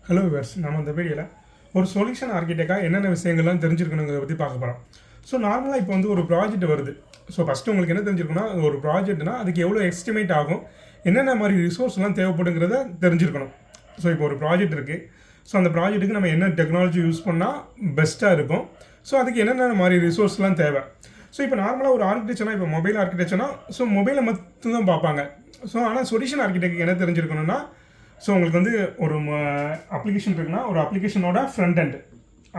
Hello viewers, நம்ம இந்த வீடியோவில் ஒரு சொல்யூஷன் ஆர்கிடெக்டாக என்னென்ன விஷயங்கள்லாம் தெரிஞ்சிருக்கணுங்கிறத பற்றி பார்க்க போகிறோம். ஸோ நார்மலாக இப்போ வந்து ஒரு ப்ராஜெக்ட் வருது. ஸோ ஃபஸ்ட்டு உங்களுக்கு என்ன தெரிஞ்சிருக்கணும்னா, ஒரு ப்ராஜெக்ட்னா அதுக்கு எவ்வளோ எஸ்டிமேட் ஆகும், என்னென்ன மாதிரி ரிசோர்ஸ்லாம் தேவைப்படுங்கிறத தெரிஞ்சிருக்கணும். ஸோ இப்போ ஒரு ப்ராஜெக்ட் இருக்குது. ஸோ அந்த ப்ராஜெக்ட்டுக்கு நம்ம என்ன டெக்னாலஜி யூஸ் பண்ணால் பெஸ்ட்டாக இருக்கும், ஸோ அதுக்கு என்னென்ன மாதிரி ரிசோர்ஸ்லாம் தேவை. ஸோ இப்போ நார்மலாக ஒரு ஆர்கிடெக்சர்னா, இப்போ மொபைல் ஆர்கிடெக்சர்னா ஸோ மொபைலை மட்டும் தான் பார்ப்பாங்க. ஸோ ஆனால் சொல்யூஷன் ஆர்கிடெக்ட் என்ன தெரிஞ்சிருக்கணும்னா, ஸோ உங்களுக்கு வந்து ஒரு அப்ளிகேஷன் இருக்குன்னா, ஒரு அப்ளிகேஷனோட ஃப்ரண்ட்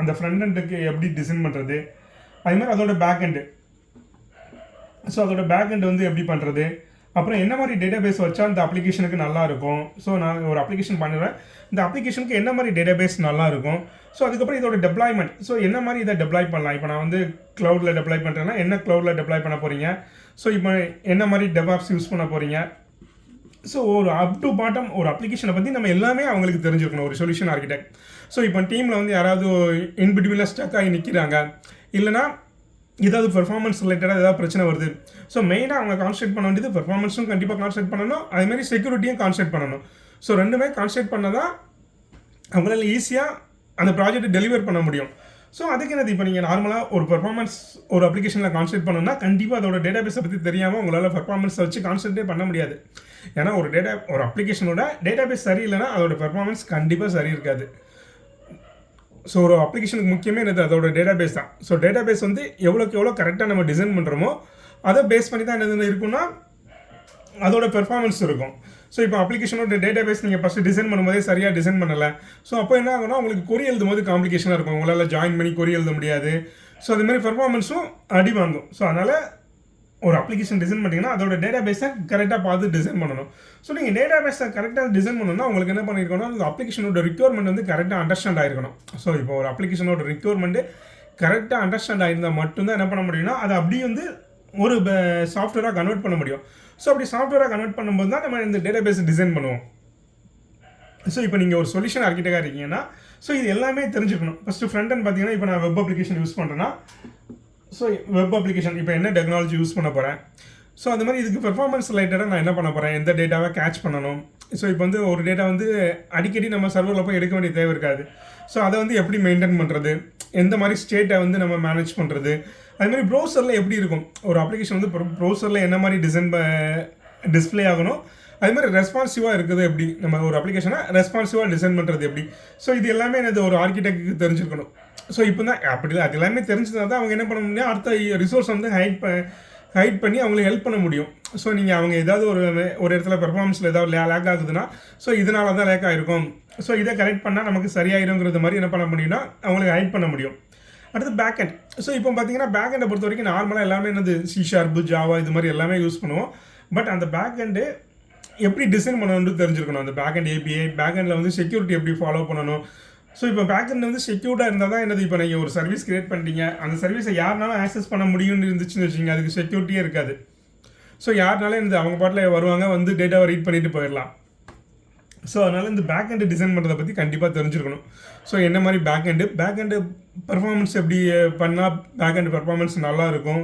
அந்த ஃப்ரண்ட்டுக்கு எப்படி டிசைன் பண்ணுறது, அதுமாதிரி அதோட பேக்கெண்டு, ஸோ அதோட பேக்கெண்ட் வந்து எப்படி பண்ணுறது, அப்புறம் என்ன மாதிரி டேட்டா பேஸ் வச்சா அந்த அப்ளிகேஷனுக்கு நல்லாயிருக்கும். ஸோ நான் ஒரு அப்ளிகேஷன் பண்ணுவேன், இந்த அப்ளிகேஷனுக்கு என்ன மாதிரி டேட்டா பேஸ் நல்லாயிருக்கும். ஸோ அதுக்கப்புறம் இதோட டெப்ளாய்மெண்ட், ஸோ என்ன மாதிரி இதை டெப்ளாய் பண்ணலாம். இப்போ நான் வந்து க்ளவுடில் டெப்ளாய் பண்ணுறேன்னா என்ன க்ளவுடில் டெப்ளாய் பண்ண போகிறீங்க, ஸோ இப்போ என்ன மாதிரி டெவாப்ஸ் யூஸ் பண்ண போகிறீங்க. ஸோ ஒரு அப் டு பாட்டம் ஒரு அப்ளிகேஷனை பற்றி நம்ம எல்லாமே அவங்களுக்கு தெரிஞ்சிருக்கணும் ஒரு சொல்யூஷன் ஆர்கிடெக்ட். ஸோ இப்போ டீமில் வந்து யாராவது இன்பிட்வீனில் ஸ்டக் ஆகி நிற்கிறாங்க, இல்லைனா ஏதாவது பெர்ஃபார்மன்ஸ் ரிலேட்டடாக ஏதாவது பிரச்சனை வருது. ஸோ மெயினாக அவங்க கான்சன்ட்ரேட் பண்ண வேண்டியது பெர்ஃபார்மன்ஸும் கண்டிப்பாக கான்சன்ட்ரேட் பண்ணணும், அதேமாதிரி செக்யூரிட்டியும் கான்சன்ட்ரேட் பண்ணணும். ஸோ ரெண்டுமே கான்சன்ட்ரேட் பண்ணால் தான் அவங்களால ஈஸியாக அந்த ப்ராஜெக்ட்டை டெலிவர் பண்ண முடியும். ஸோ அதுக்கு என்னது, இப்போ நீங்கள் நார்மலாக ஒரு பெர்ஃபார்மன்ஸ் ஒரு அப்ளிகேஷனில் கான்சன்ட்ரேட் பண்ணணும்னா கண்டிப்பாக அதோட டேட்டா பேஸை பற்றி தெரியாமல் உங்களால் பெர்ஃபார்மன்ஸை வச்சு கான்சன்ட்ரேட் பண்ண முடியாது. ஏன்னா ஒரு அப்ளிகேஷனோட டேட்டா பேஸ் சரியில்லைன்னா அதோட பெர்ஃபார்மன்ஸ் கண்டிப்பாக சரி இருக்காது. ஸோ ஒரு அப்ளிகேஷனுக்கு முக்கியமே என்னது, அதோட டேட்டா பேஸ் தான். ஸோ டேட்டா பேஸ் வந்து எவ்வளோக்கு எவ்வளோ கரெக்டாக நம்ம டிசைன் பண்ணுறோமோ அதை பேஸ் பண்ணி தான் என்னது இருக்குன்னா அதோட பெர்ஃபார்மன்ஸ் இருக்கும். ஸோ இப்போ அப்ளிகேஷனோட டேட்டா பேஸ் நீங்கள் ஃபஸ்ட்டு டிசைன் பண்ணும்போதே சரியாக டிசைன் பண்ணலை, ஸோ அப்போ என்ன ஆகும்னா உங்களுக்கு கொரி எழுதும் போது காம்ப்ளிகேஷனாக இருக்கும், உங்களால் ஜாயின் பண்ணி கொரி எழுத முடியாது. ஸோ அதுமாதிரி பெர்ஃபார்மன்ஸும் அடி வாங்கும். ஸோ அதனால் ஒரு அப்ளிகேஷன் டிசைன் பண்ணிங்கன்னா அதோட டேட்டா பேஸை கரெக்டாக பார்த்து டிசைன் பண்ணணும். ஸோ நீங்கள் டேட்டா பேஸை கரெக்டாக டிசைன் பண்ணணும்னா உங்களுக்கு என்ன பண்ணியிருக்கணும், அந்த அப்ளிகேஷனோட ரிக்யர்மெண்ட் வந்து கரெக்டாக அண்டர்ஸ்டாண்ட் ஆகிருக்கணும். ஸோ இப்போ ஒரு அப்ளிகேஷனோட ரிக்யர்மெண்ட்டு கரெக்டாக அண்டர்ஸ்டாண்ட் ஆகிருந்தால் மட்டும்தான் என்ன பண்ண முடியும்னா அதை அப்படியே வந்து ஒரு சாஃப்ட்வேராக கன்வெர்ட் பண்ண முடியும். ஸோ அப்படி சாஃப்ட்வேராக கன்வெர்ட் பண்ணும்போது தான் நம்ம இந்த டேட்டா பேஸை டிசைன் பண்ணுவோம். ஸோ இப்போ நீங்கள் ஒரு சொல்யூஷன் ஆர்கிடெக்டாக இருக்கீங்கன்னா ஸோ இது எல்லாமே தெரிஞ்சுக்கணும். ஃபஸ்ட்டு ஃப்ரண்ட் பார்த்தீங்கன்னா, இப்போ நான் வெப் அப்ளிகேஷன் யூஸ் பண்ணுறேன்னா, ஸோ வெப் அப்ளிகேஷன் இப்போ என்ன டெக்னாலஜி யூஸ் பண்ண போகிறேன், ஸோ அது மாதிரி இதுக்கு பெர்ஃபார்மன்ஸ் ரிலேட்டடாக நான் என்ன பண்ண போகிறேன், எந்த டேட்டாவை கேட்ச் பண்ணணும். ஸோ இப்போ வந்து ஒரு டேட்டா வந்து அடிக்கடி நம்ம சர்வரில் போய் எடுக்க வேண்டிய தேவை இருக்காது. ஸோ அதை வந்து எப்படி மெயின்டைன் பண்ணுறது, எந்த மாதிரி ஸ்டேட்டை வந்து நம்ம மேனேஜ் பண்ணுறது, அதுமாதிரி ப்ரௌசரில் எப்படி இருக்கும் ஒரு அப்ளிகேஷன் வந்து ப்ரௌசரில் என்ன மாதிரி டிஸ்பிளே ஆகணும், அதுமாதிரி ரெஸ்பான்சிவாக இருக்குது எப்படி, நம்ம ஒரு அப்ளிகேஷனை ரெஸ்பான்சிவாக டிசைன் பண்ணுறது எப்படி. ஸோ இது எல்லாமே எனது ஒரு ஆர்கிடெக்ட்டுக்கு தெரிஞ்சிருக்கணும். ஸோ இப்போ தான் அப்படி அது எல்லாமே தெரிஞ்சதுனால தான் அவங்க என்ன பண்ண முடியும், அடுத்த ரிசோர்ஸ் வந்து ஹைட் பண்ணி அவங்களுக்கு ஹெல்ப் பண்ண முடியும். ஸோ நீங்கள் அவங்க ஏதாவது ஒரு இடத்துல பெர்ஃபார்மன்ஸில் ஏதாவது லேக் ஆகுதுன்னா, ஸோ இதனால தான் லேக் ஆகிருக்கும், ஸோ இதை கரெக்ட் பண்ணால் நமக்கு சரியாயிருங்கிறது மாதிரி என்ன பண்ண முடியும்னா அவங்களுக்கு ஹைட் பண்ண முடியும். அடுத்து பேக்கெண்ட். ஸோ இப்போ பார்த்தீங்கன்னா பேக்கெண்டை பொறுத்த வரைக்கும் நார்மலாக எல்லாமே என்னது C#, ஜாவா இது மாதிரி எல்லாமே யூஸ் பண்ணுவோம். பட் அந்த பேக்கெண்டு எப்படி டிசைன் பண்ணணும்னு தெரிஞ்சிருக்கணும். அந்த பேக்கெண்ட் API பேக்கெண்டில் வந்து செக்யூரிட்டி எப்படி ஃபாலோ பண்ணணும். ஸோ இப்போ பேக்கெண்ட் வந்து செக்யூர்டாக இருந்தால் தான் என்னது, இப்போ நீங்கள் ஒரு சர்வீஸ் கிரியேட் பண்ணிட்டீங்க, அந்த சர்வீஸை யாருனாலும் ஆக்சஸ் பண்ண முடியும்னு இருந்துச்சுன்னு வச்சுங்க, அதுக்கு செக்யூரிட்டியே இருக்காது. ஸோ யாருனாலும் இந்த அவங்க பாட்டில் வருவாங்க, வந்து டேட்டாவை ரீட் பண்ணிட்டு போயிடலாம். ஸோ அதனால் இந்த பேக்கெண்டு டிசைன் பண்ணுறதை பற்றி கண்டிப்பாக தெரிஞ்சிருக்கணும். ஸோ என்ன மாதிரி பேக்கெண்டு பெர்ஃபார்மன்ஸ் எப்படி பண்ணால் பேக்கெண்டு பெர்ஃபார்மன்ஸ் நல்லா இருக்கும்.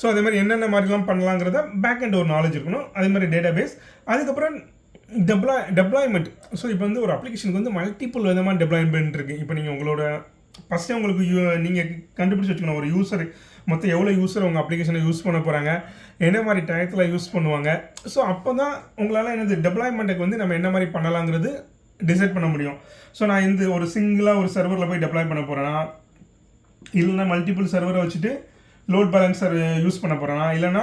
ஸோ அதே மாதிரி என்னென்ன மாதிரிலாம் பண்ணலாங்கிறத பேக்கெண்ட் ஒரு நாலேஜ் இருக்கணும். அதே மாதிரி டேட்டா பேஸ், அதுக்கப்புறம் டெப்ளாய்மெண்ட். ஸோ இப்போ வந்து ஒரு அப்ளிகேஷனுக்கு வந்து மல்டிபிள் விதமான டெப்ளாய்மெண்ட் இருக்குது. இப்போ நீங்கள் உங்களோட ஃபஸ்ட்டே உங்களுக்கு நீங்கள் கண்டுபிடிச்சி வச்சுக்கணும், ஒரு யூஸர் மொத்தம் எவ்வளோ யூஸர் உங்கள் அப்ளிகேஷனை யூஸ் பண்ண போகிறாங்க, என்ன மாதிரி டயத்தில் யூஸ் பண்ணுவாங்க. ஸோ அப்போ தான் உங்களால் என்னது டெப்ளாய்மெண்ட்டுக்கு வந்து நம்ம என்ன மாதிரி பண்ணலாங்கிறது டிசைட் பண்ண முடியும். ஸோ நான் இந்த ஒரு சிங்கிளாக ஒரு சர்வரில் போய் டெப்ளாய் பண்ண போகிறேன்னா, இல்லைனா மல்டிபிள் சர்வரை வச்சுட்டு லோட் பேலன்சர் யூஸ் பண்ண போகிறேன்னா, இல்லைனா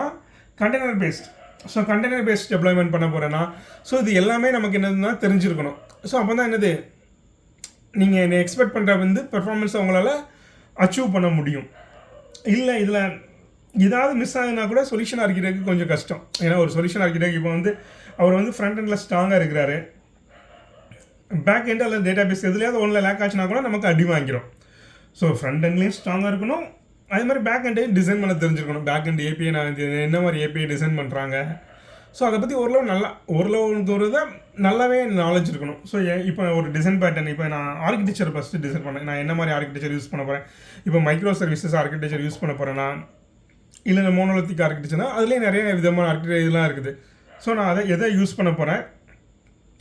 container based, so container based deployment பண்ண போகிறேன்னா, ஸோ இது எல்லாமே நமக்கு என்னதுன்னா தெரிஞ்சிருக்கணும். ஸோ அப்போ தான் என்னது நீங்கள் என்ன எக்ஸ்பெக்ட் பண்ணுற வந்து பெர்ஃபார்மன்ஸை அவங்களால அச்சீவ் பண்ண முடியும். இல்லை இதில் ஏதாவது மிஸ் ஆகுனா கூட சொல்யூஷன் ஆர்கிடெக்ட் கொஞ்சம் கஷ்டம். ஏன்னா ஒரு சொல்யூஷன் ஆர்கிடெக்ட் இப்போ வந்து அவர் வந்து ஃப்ரண்ட் எண்டில் ஸ்ட்ராங்காக இருக்கிறாரு, பேக் எண்டு அல்லது டேட்டா பேஸ் எதுலையாவது ஒன்றில் லேக் ஆச்சுன்னா கூட நமக்கு அடி வாங்கிடும். ஸோ ஃப்ரண்ட் எண்ட்லேயும் ஸ்ட்ராங்காக இருக்கணும், அதே மாதிரி பேக் எண்டையும் டிசைன் பண்ண தெரிஞ்சிருக்கணும். பேக் எண்ட் API நான் என்ன மாதிரி API டிசைன் பண்ணுறாங்க, ஸோ அதை பற்றி ஓரளவு தான் நல்லாவே நாலேஜ் இருக்கணும். ஸோ இப்போ ஒரு டிசைன் பேட்டர்ன், இப்போ நான் ஆர்கிடெக்சர் ஃபஸ்ட்டு டிசைன் பண்ணேன், நான் என்ன மாதிரி ஆர்கிடெக்சர் யூஸ் பண்ண போகிறேன், இப்போ மைக்ரோசர்வீசஸ் ஆர்கிடெக்சர் யூஸ் பண்ண போகிறேன்னா, இல்லை மோனோலித்திக் ஆர்கிடெக்சர்னா அதுலேயே நிறைய விதமான ஆர்கிடெக்சர் இதெல்லாம் இருக்குது. ஸோ நான் எதை யூஸ் பண்ண போகிறேன்,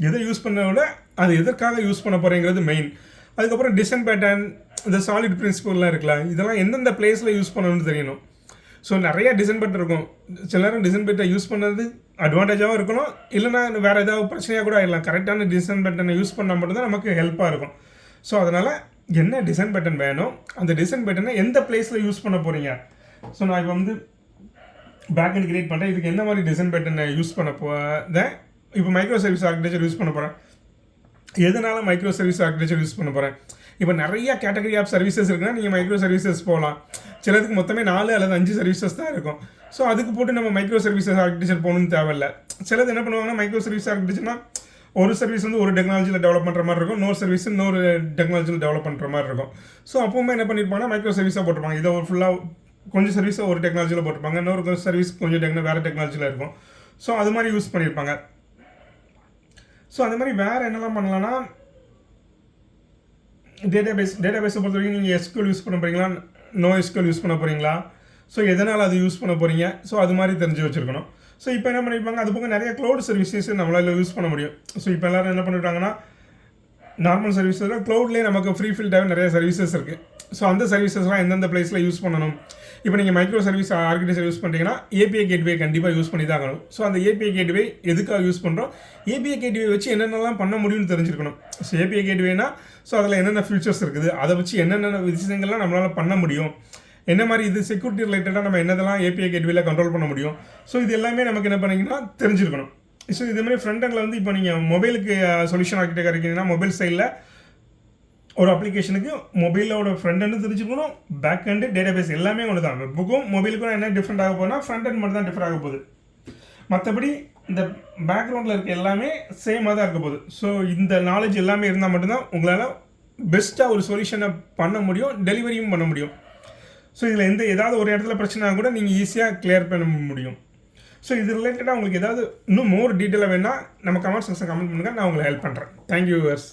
எதை யூஸ் பண்ண விட அது எதற்காக யூஸ் பண்ண போகிறேங்கிறது மெயின். அதுக்கப்புறம் டிசைன் பேட்டர்ன், இந்த சாலிட் பிரின்சிபல்லாம் இருக்குல்ல, இதெல்லாம் எந்தெந்த பிளேஸில் யூஸ் பண்ணணும்னு தெரியணும். ஸோ நிறைய டிசைன் பேட்டர் இருக்கும். சில நேரம் டிசைன் பேட்டர் யூஸ் பண்ணுறது அட்வான்டேஜாகவும் இருக்கணும், இல்லைனா வேறு ஏதாவது பிரச்சனையாக கூட ஆகிடலாம். கரெக்டான டிசைன் பேட்டர்னை யூஸ் பண்ணால் மட்டும்தான் நமக்கு ஹெல்ப்பாக இருக்கும். ஸோ அதனால் என்ன டிசைன் பேட்டர்ன் வேணும், அந்த டிசைன் பேட்டர்னை எந்த பிளேஸில் யூஸ் பண்ண போகிறீங்க. ஸோ நான் இப்போ வந்து பேக்கெண்ட் கிரியேட் பண்ணுறேன், இதுக்கு என்ன மாதிரி டிசைன் பேட்டர்னை யூஸ் பண்ண போகிறேன். இப்போ மைக்ரோ சர்வீஸ் ஆர்கிடெக்சர் யூஸ் பண்ண போகிறேன். எதனால் மைக்ரோ சர்வீஸ் ஆர்கிடெக்சர் யூஸ் பண்ண போகிறேன். இப்போ நிறைய கேட்டகரி ஆஃப் சர்வீசஸ் இருக்குன்னா நீங்கள் மைக்ரோ சர்வீசஸ் போகலாம். சிலதுக்கு மொத்தமே 4 அல்லது 5 சர்வீசஸ் தான் இருக்கும். ஸோ அதுக்கு போட்டு நம்ம மைக்ரோ சர்வீசஸ் ஆர்கிடெக்சர் போகணுன்னு தேவையில்லை. சிலது என்ன பண்ணுவாங்கன்னா, மைக்ரோ சர்வீஸ் ஆர்கிடெக்சர்னா ஒரு சர்வீஸ் வந்து ஒரு டெக்னாலஜியில் டெவலப் பண்ணுற மாதிரி இருக்கும், இன்னொரு சர்வீஸ் இன்னொரு டெக்னாலஜியில் டெவலப் பண்ணுற மாதிரி இருக்கும். ஸோ அப்போவுமே என்ன பண்ணியிருப்பாங்கன்னா, மைக்ரோ சர்வீஸாக போட்டிருப்பாங்க. இதை ஒரு ஃபுல்லாக கொஞ்சம் சர்வீஸை ஒரு டெக்னாலஜியில் போட்டிருப்பாங்க, இன்னொரு சர்வீஸ் கொஞ்சம் வேறு டெக்னாலஜியில் இருக்கும். ஸோ அது மாதிரி யூஸ் பண்ணியிருப்பாங்க. ஸோ அந்த மாதிரி வேறு என்னெல்லாம் பண்ணலான்னா, டேட்டாபேஸை பொறுத்த வரைக்கும் நீங்கள் SQL யூஸ் பண்ண போகிறீங்களா, NoSQL யூஸ் பண்ண போகிறீங்களா, ஸோ எதனால் அது யூஸ் பண்ண போகிறீங்க, ஸோ அது மாதிரி தெரிஞ்சு வச்சுருக்கணும். ஸோ இப்போ என்ன பண்ணியிருப்பாங்க, அது போக நிறைய க்ளவுட் சர்வீசஸ் நம்மளால் யூஸ் பண்ண முடியும். ஸோ இப்போ எல்லோரும் என்ன பண்ணிட்டாங்கன்னா, நார்மல் சர்வீஸில் க்ளவுட்லேயே நமக்கு ஃப்ரீ ஃபீல்டாக நிறைய சர்வீசஸ் இருக்குது. ஸோ அந்த சர்வீசஸ்லாம் எந்தெந்த பிளேஸில் யூஸ் பண்ணணும். இப்போ நீங்கள் மைக்ரோ சர்வீஸ் ஆர்கிடெக்சர் யூஸ் பண்ணுறீங்கன்னா API கேட்வே கண்டிப்பாக யூஸ் பண்ணி தான் ஆகணும். ஸோ அந்த API கேட்வே எதுக்காக யூஸ் பண்ணுறோம், API கேட்வே வச்சு என்னென்னலாம் பண்ண முடியும்னு தெரிஞ்சிருக்கணும். ஸோ API கேட்வேனா ஸோ அதில் என்னென்ன ஃபியூச்சர்ஸ் இருக்குது, அதை வச்சு என்னென்ன விஷயங்கள்லாம் நம்மளால் பண்ண முடியும், என்ன மாதிரி இது செக்யூரிட்டி ரிலேட்டடாக நம்ம என்னதெல்லாம் API கேட்வேல கண்ட்ரோல் பண்ண முடியும். ஸோ இது எல்லாமே நமக்கு என்ன பண்ணிங்கன்னா தெரிஞ்சிருக்கணும். ஸோ இதேமாதிரி ஃப்ரண்ட் எண்டில் வந்து இப்போ நீங்கள் மொபைலுக்கு சொல்யூஷன் ஆர்கிடெக்டாக இருக்கீங்கன்னா, மொபைல் சைடில் ஒரு அப்ளிகேஷனுக்கு மொபைலோட ஃப்ரண்ட் எண்டு தெரிஞ்சுக்கணும், பேக் எண்டு டேட்டாபேஸ் எல்லாமே ஒன்று தான். வெப்புக்கும் மொபைலுக்கும் என்ன டிஃப்ரெண்ட் ஆக போகுதுன்னா, ஃப்ரண்ட் எண்ட் மட்டும் தான் டிஃபர் ஆக போகுது. மற்றபடி இந்த பேக்ரவுண்டில் இருக்க எல்லாமே சேமாக தான் இருக்க போகுது. ஸோ இந்த நாலேஜ் எல்லாமே இருந்தால் மட்டும்தான் உங்களால் பெஸ்ட்டாக ஒரு சொல்யூஷனை பண்ண முடியும், டெலிவரியும் பண்ண முடியும். ஸோ இதில் ஏதாவது ஒரு இடத்துல பிரச்சனை கூட நீங்கள் ஈஸியாக கிளியர் பண்ண முடியும். ஸோ இது ரிலேட்டடாக உங்களுக்கு ஏதாவது இன்னும் மோர் டீட்டெயிலாக வேணால் நம்ம கமெண்ட் செக்ஷன் கமெண்ட் பண்ணுங்கள், நான் உங்களுக்கு ஹெல்ப் பண்ணுறேன். Thank you viewers.